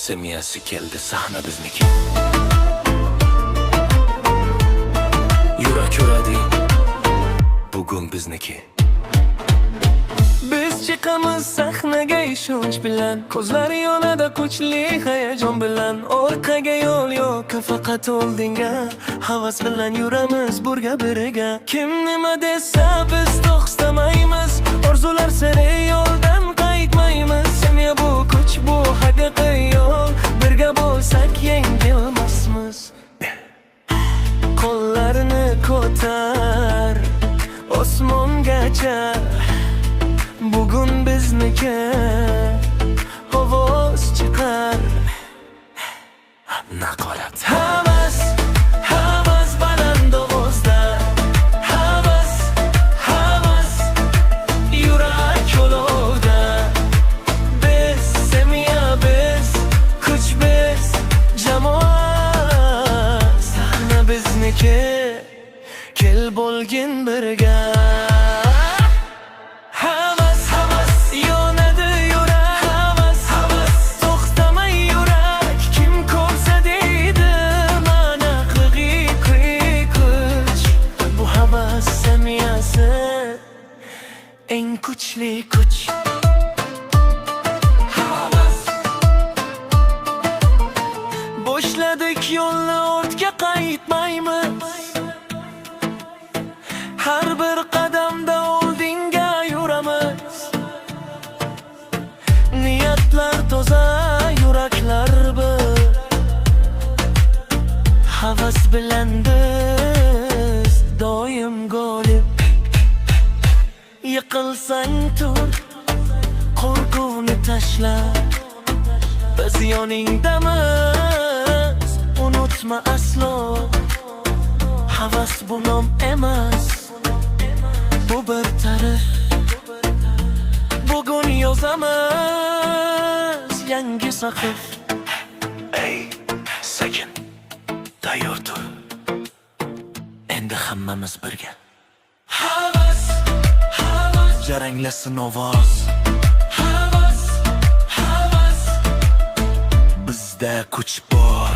semiyasi keldi, sahna bizniki. Yurak uradi, bugun bizniki. Biz chiqamiz sahnaga ishonch bilan, ko'zlari yonadi kuchli hayajon bilan. Orqaga yo'l yo'q, faqat oldinga, havas bilan yuramiz burga biriga. Kim nima desa biz to'xtamaymiz, orzular sari yo'ldan qaytmaymiz. Semiya bu kuch, bu haqiqiy yo'l, birga bo'lsak yengilmasmiz. Qo'llarini ko'tar osmongacha, bugun bizniki. Ovoz chiqar naqorat. Havas, havas baland ovozda, havas, havas yurak yo'lovda. Biz semiya, biz kuch, biz jamoa, sahna bizniki. Kel bo'lgin birga. En kuchli kuch. Havas. Boshladik yo'lni, ortga qaytmaymiz. Har bir qadamda oldinga yuramiz. Niyatlar toza, yuraklar bir. Havas bilan biz doim g'olib. Yiqilsang tur, qo'rquvni tashla, biz yoningdamiz, unutma aslo. Havas bu nom emas, bu bir tarix. Bugun yozamiz yangi sahif. Ey, sekin, tayyor tur, endi hammamiz birga. Havas, jaranglasin ovoz. Havas, havas, bizda kuch bor.